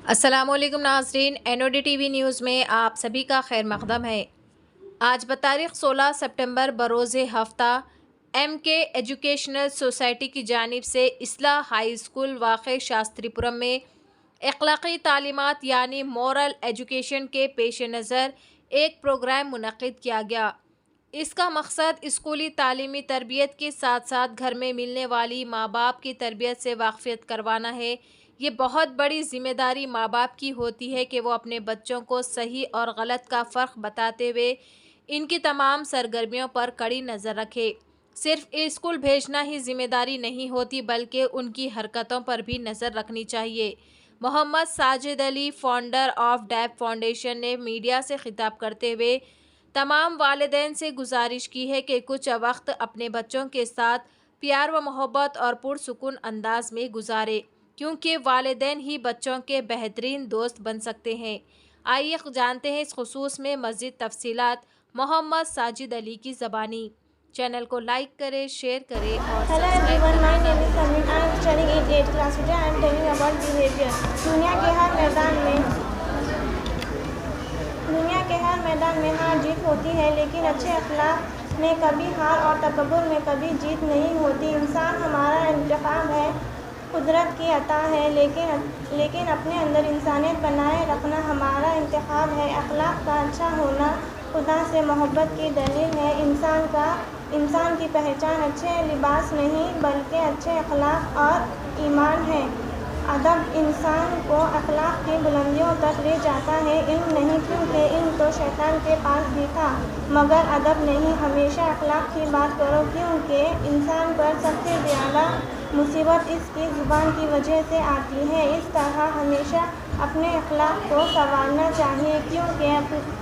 السلام علیکم ناظرین، NOD ٹی وی نیوز میں آپ سبھی کا خیر مقدم ہے۔ آج بتاریخ 16 سپٹمبر بروز ہفتہ MK ایجوکیشنل سوسائٹی کی جانب سے اصلاح ہائی اسکول واقع شاستری پورم میں اخلاقی تعلیمات یعنی مورل ایجوکیشن کے پیش نظر ایک پروگرام منعقد کیا گیا۔ اس کا مقصد اسکولی تعلیمی تربیت کے ساتھ ساتھ گھر میں ملنے والی ماں باپ کی تربیت سے واقفیت کروانا ہے۔ یہ بہت بڑی ذمہ داری ماں باپ کی ہوتی ہے کہ وہ اپنے بچوں کو صحیح اور غلط کا فرق بتاتے ہوئے ان کی تمام سرگرمیوں پر کڑی نظر رکھے۔ صرف اسکول بھیجنا ہی ذمہ داری نہیں ہوتی بلکہ ان کی حرکتوں پر بھی نظر رکھنی چاہیے۔ محمد ساجد علی، فاؤنڈر آف ڈیپ فاؤنڈیشن نے میڈیا سے خطاب کرتے ہوئے تمام والدین سے گزارش کی ہے کہ کچھ وقت اپنے بچوں کے ساتھ پیار و محبت اور پرسکون انداز میں گزارے، کیونکہ والدین ہی بچوں کے بہترین دوست بن سکتے ہیں۔ آئیے جانتے ہیں اس خصوص میں مزید تفصیلات محمد ساجد علی کی زبانی۔ چینل کو لائک کریں، شیئر کریں اور سبسکرائب کریں۔ دنیا کے ہر میدان میں ہار جیت ہوتی ہے، لیکن اچھے اخلاق میں کبھی ہار اور تکبر میں کبھی جیت نہیں ہوتی۔ انسان ہمارا انتخاب ہے، قدرت کی عطا ہے، لیکن اپنے اندر انسانیت بنائے رکھنا ہمارا انتخاب ہے۔ اخلاق کا اچھا ہونا خدا سے محبت کی دلیل ہے۔ انسان کی پہچان اچھے لباس نہیں بلکہ اچھے اخلاق اور ایمان ہے۔ ادب انسان کو اخلاق کی بلندیوں تک لے جاتا ہے۔ علم نہیں، کیونکہ علم تو شیطان کے پاس بھی تھا، مگر ادب نہیں۔ ہمیشہ اخلاق کی بات کرو، کیونکہ انسان پر سب سے زیادہ مصیبت اس کی زبان کی وجہ سے آتی ہے۔ اس طرح ہمیشہ اپنے اخلاق کو سنوارنا چاہیے، کیونکہ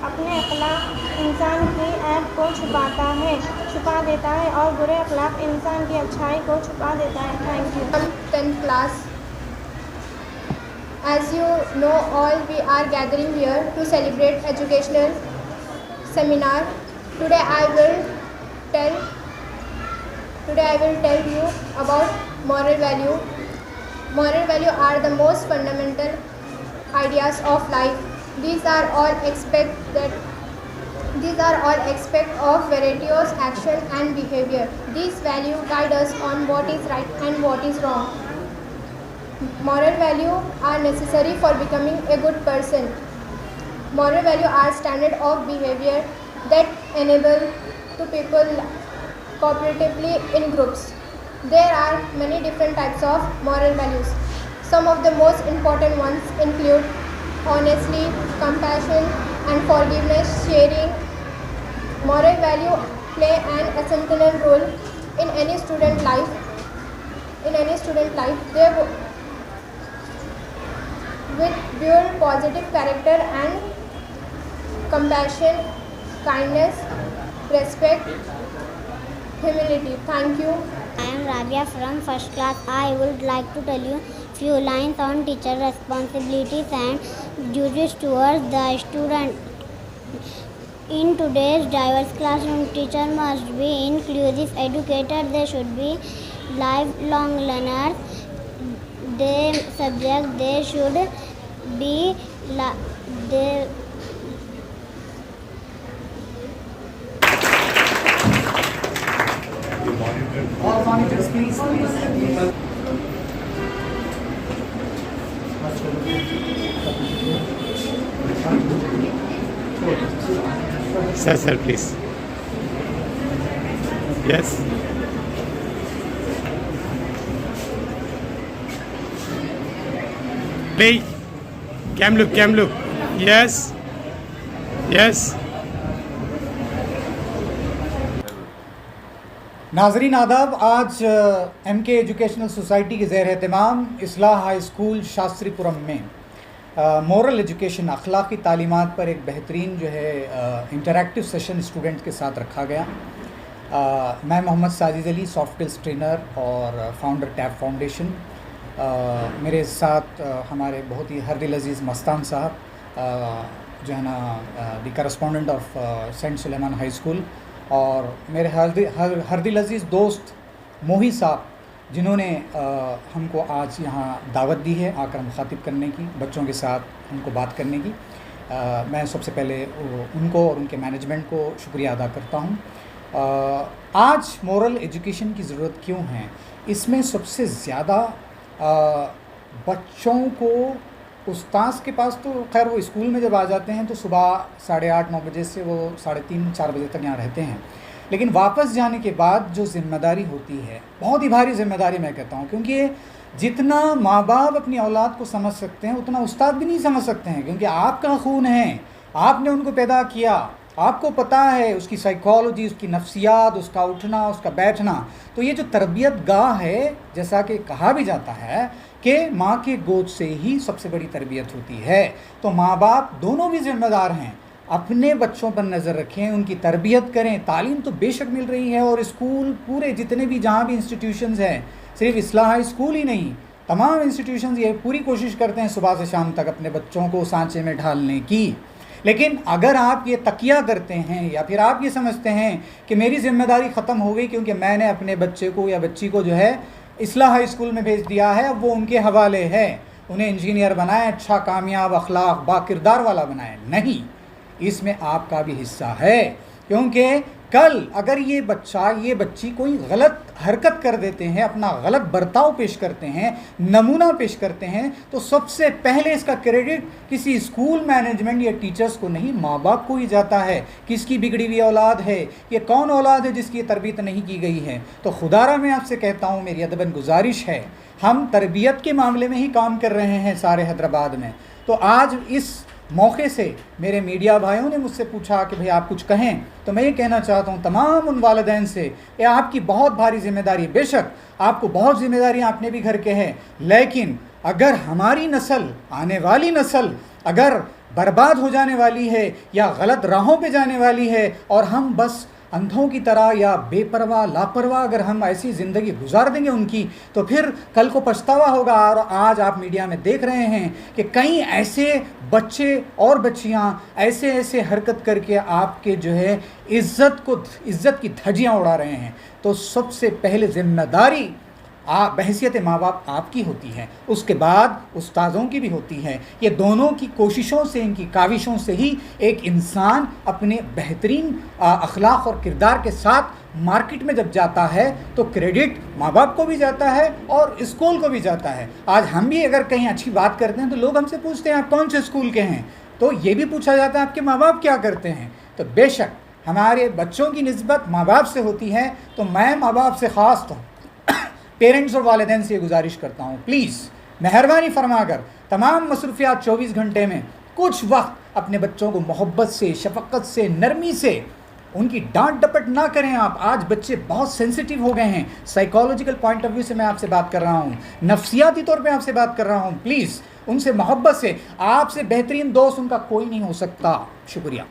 اپنے اخلاق انسان کی عیب کو چھپا دیتا ہے اور برے اخلاق انسان کی اچھائی کو چھپا دیتا ہے۔ Thank you. 10th class. As you know all, we are gathering here to celebrate educational seminar. Today I will tell you about moral value. Moral value are the most fundamental ideas of life. These are all aspects of various action and behavior. These values guide us on what is right and what is wrong. Moral values are necessary for becoming a good person. Moral values are standards of behavior that enable to people cooperatively in groups. There are many different types of moral values. Some of the most important ones include honesty, compassion, and forgiveness, sharing. Moral values play an essential role in any student life. They will build positive character and compassion, kindness, respect, humility. Thank you. I am Rabia from first class. I would like to tell you few lines on teacher responsibilities and duties towards the student. In today's diverse classroom, teacher must be inclusive educators. They should be lifelong learners. They should be All monitors, please. Sir, please. Yes. Play. Cam look. Yes. ناظرین آداب، آج MK educational society کے زیر اہتمام اصلاح high school Shastri پورم میں moral education اخلاقی تعلیمات پر ایک بہترین انٹریکٹیو سیشن اسٹوڈنٹ کے ساتھ رکھا گیا۔ میں محمد ساجد علی، سافٹ اسکلس ٹرینر اور فاؤنڈر ٹیپ فاؤنڈیشن۔ میرے ساتھ ہمارے بہت ہی ہر دل عزیز مستان صاحب جو ہے نا the correspondent of Saint Suleman high school, اور میرے ہر دل عزیز دوست موہی صاحب جنہوں نے ہم کو آج یہاں دعوت دی ہے آ کر مخاطب کرنے کی، بچوں کے ساتھ ان کو بات کرنے کی۔ میں سب سے پہلے ان کو اور ان کے مینجمنٹ کو شکریہ ادا کرتا ہوں۔ آج مورل ایجوکیشن کی ضرورت کیوں ہے؟ اس میں سب سے زیادہ بچوں کو استاذ کے پاس تو خیر وہ اسکول میں جب آ جاتے ہیں تو صبح 8:30-9 بجے سے وہ 3:30-4 بجے تک یہاں رہتے ہیں، لیکن واپس جانے کے بعد جو ذمہ داری ہوتی ہے، بہت ہی بھاری ذمہ داری میں کہتا ہوں، کیونکہ جتنا ماں باپ اپنی اولاد کو سمجھ سکتے ہیں اتنا استاد بھی نہیں سمجھ سکتے ہیں، کیونکہ آپ کا خون ہے، آپ نے ان کو پیدا کیا، آپ کو پتہ ہے اس کی سائیکالوجی، اس کی نفسیات، اس کا اٹھنا، اس کا بیٹھنا۔ تو یہ جو تربیت گاہ ہے، جیسا کہ کہا بھی جاتا ہے کہ ماں کے گود سے ہی سب سے بڑی تربیت ہوتی ہے، تو ماں باپ دونوں بھی ذمہ دار ہیں، اپنے بچوں پر نظر رکھیں، ان کی تربیت کریں۔ تعلیم تو بے شک مل رہی ہے، اور اسکول پورے جتنے بھی جہاں بھی انسٹیٹیوشنز ہیں، صرف اصلاح اسکول ہی نہیں، تمام انسٹیٹیوشنز یہ پوری کوشش کرتے ہیں صبح سے شام تک اپنے بچوں کو سانچے میں ڈھالنے کی۔ لیکن اگر آپ یہ تقیہ کرتے ہیں یا پھر آپ یہ سمجھتے ہیں کہ میری ذمہ داری ختم ہو گئی کیونکہ میں نے اپنے بچے کو یا بچی کو جو ہے اصلاح ہائی اسکول میں بھیج دیا ہے، اب وہ ان کے حوالے ہے، انہیں انجینئر بنائیں، اچھا کامیاب اخلاق با کردار والا بنائیں، نہیں، اس میں آپ کا بھی حصہ ہے، کیونکہ کل اگر یہ بچہ یہ بچی کوئی غلط حرکت کر دیتے ہیں، اپنا غلط برتاؤ پیش کرتے ہیں، نمونہ پیش کرتے ہیں، تو سب سے پہلے اس کا کریڈٹ کسی اسکول مینجمنٹ یا ٹیچرز کو نہیں، ماں باپ کو ہی جاتا ہے۔ کس کی بگڑی ہوئی اولاد ہے؟ یہ کون اولاد ہے جس کی تربیت نہیں کی گئی ہے؟ تو خدارہ میں آپ سے کہتا ہوں، میری ادباً گزارش ہے، ہم تربیت کے معاملے میں ہی کام کر رہے ہیں سارے حیدرآباد میں، تو آج اس موقع سے میرے میڈیا بھائیوں نے مجھ سے پوچھا کہ بھئی آپ کچھ کہیں، تو میں یہ کہنا چاہتا ہوں تمام ان والدین سے، یہ آپ کی بہت بھاری ذمہ داری، بے شک آپ کو بہت ذمہ داریاں اپنے بھی گھر کے ہیں، لیکن اگر ہماری نسل، آنے والی نسل اگر برباد ہو جانے والی ہے یا غلط راہوں پہ جانے والی ہے، اور ہم بس اندھوں کی طرح یا بے پرواہ لاپرواہ اگر ہم ایسی زندگی گزار دیں گے ان کی، تو پھر کل کو پچھتاوا ہوگا۔ اور آج آپ میڈیا میں دیکھ رہے ہیں کہ کئی ایسے بچے اور بچیاں ایسے حرکت کر کے آپ کے جو ہے عزت کی دھجیاں اڑا رہے ہیں۔ تو سب سے پہلے ذمہ داری بحیثیت ماں باپ آپ کی ہوتی ہے، اس کے بعد استاذوں کی بھی ہوتی ہے۔ یہ دونوں کی کوششوں سے، ان کی کاوشوں سے ہی ایک انسان اپنے بہترین اخلاق اور کردار کے ساتھ مارکیٹ میں جب جاتا ہے تو کریڈٹ ماں باپ کو بھی جاتا ہے اور اسکول کو بھی جاتا ہے۔ آج ہم بھی اگر کہیں اچھی بات کرتے ہیں تو لوگ ہم سے پوچھتے ہیں آپ کون سے اسکول کے ہیں، تو یہ بھی پوچھا جاتا ہے آپ کے ماں باپ کیا کرتے ہیں۔ تو بے شک ہمارے بچوں کی نسبت ماں باپ سے ہوتی ہے، تو میں ماں باپ سے خاص طور پیرنٹس اور والدین سے یہ گزارش کرتا ہوں، پلیز مہربانی فرما کر تمام مصروفیات 24 گھنٹے میں کچھ وقت اپنے بچوں کو محبت سے، شفقت سے، نرمی سے ان کی ڈانٹ ڈپٹ نہ کریں آپ۔ آج بچے بہت سینسیٹیو ہو گئے ہیں، سائیکالوجیکل پوائنٹ آف ویو سے میں آپ سے بات کر رہا ہوں، نفسیاتی طور پہ آپ سے بات کر رہا ہوں، پلیز ان سے محبت سے، آپ سے بہترین دوست ان کا کوئی نہیں ہو سکتا۔ شکریہ۔